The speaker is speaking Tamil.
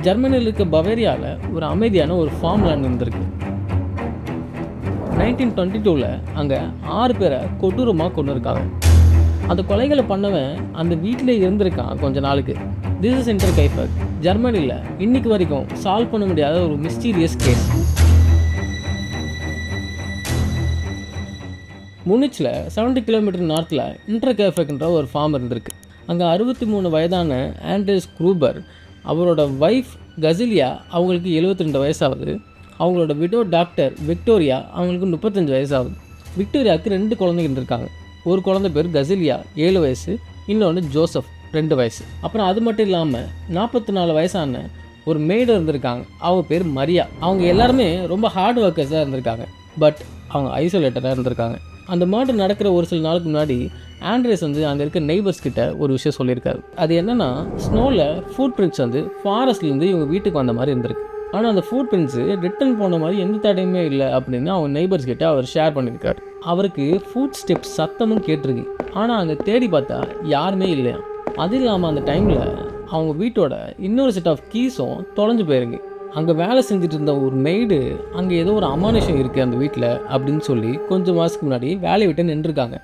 ஜெர்மனியில் இருக்க பவேரியாவில் ஒரு அமைதியான ஒரு ஃபார்ம் லேண்ட் இருந்திருக்கு. 1922 அங்கே 6 பேரை கொடூரமாக கொண்டு இருக்காங்க. அந்த கொலைகளை பண்ணவன் அந்த வீட்டிலே இருந்திருக்கான் கொஞ்ச நாளுக்கு. This is Hinterkaifeck. ஜெர்மனியில் இன்னைக்கு வரைக்கும் சால்வ் பண்ண முடியாத ஒரு மிஸ்டீரியஸ் கேஸ். முனிச்சில் 70 கிலோமீட்டர் நார்த்தில் இன்டர் கைஃபக்ன்ற ஒரு ஃபார்ம் இருந்திருக்கு. அங்கே 63 வயதான ஆண்ட்ரேஸ் க்ரூபர், அவரோட ஒய்ஃப் கசிலியா, அவங்களுக்கு 72 வயசாகுது. அவங்களோட விடோ டாக்டர் விக்டோரியா, அவங்களுக்கு 35 வயசாகுது. விக்டோரியாவுக்கு 2 குழந்தைகள் இருக்காங்க. ஒரு குழந்தை பேர் கசிலியா 7 வயசு, இன்னொன்று ஜோசப் 2 வயசு. அப்புறம் அது மட்டும் இல்லாமல் 44 வயசான ஒரு மெய்டு இருந்திருக்காங்க. அவங்க பேர் மரியா. அவங்க எல்லாருமே ரொம்ப ஹார்ட் ஒர்க்கர்ஸாக இருந்திருக்காங்க. பட் அவங்க ஐசோலேட்டடாக இருந்திருக்காங்க. அந்த மர்டர் நடக்கிற ஒரு சில நாளுக்கு முன்னாடி ஆண்ட்ரேஸ் அங்கே இருக்க நெய்பர்ஸ் கிட்ட ஒரு விஷயம் சொல்லியிருக்காரு. அது என்னென்னா, ஸ்னோவில் ஃபுட் பிரிண்ட்ஸ் ஃபாரஸ்ட்லேருந்து இவங்க வீட்டுக்கு வந்த மாதிரி இருந்திருக்கு. ஆனால் அந்த ஃபுட் பிரிண்ட்ஸு ரிட்டர்ன் போன மாதிரி எந்த தடையுமே இல்லை அப்படின்னு அவங்க நெய்பர்ஸ் கிட்ட அவர் ஷேர் பண்ணியிருக்காரு. அவருக்கு ஃபுட் ஸ்டெப்ஸ் சத்தமும் கேட்டிருக்கு. ஆனால் அங்கே தேடி பார்த்தா யாருமே இல்லையா. அது இல்லாமல் அந்த டைமில் அவங்க வீட்டோட இன்னொரு செட் ஆஃப் கீஸும் தொலைஞ்சு போயிருக்கு. அங்கே வேலை செஞ்சுட்டு இருந்த ஒரு மெய்டு அங்கே ஏதோ ஒரு அமானுஷம் இருக்குது அந்த வீட்டில் அப்படின்னு சொல்லி கொஞ்சம் மாதத்துக்கு முன்னாடி வேலையை விட்டு நின்றுருக்காங்க.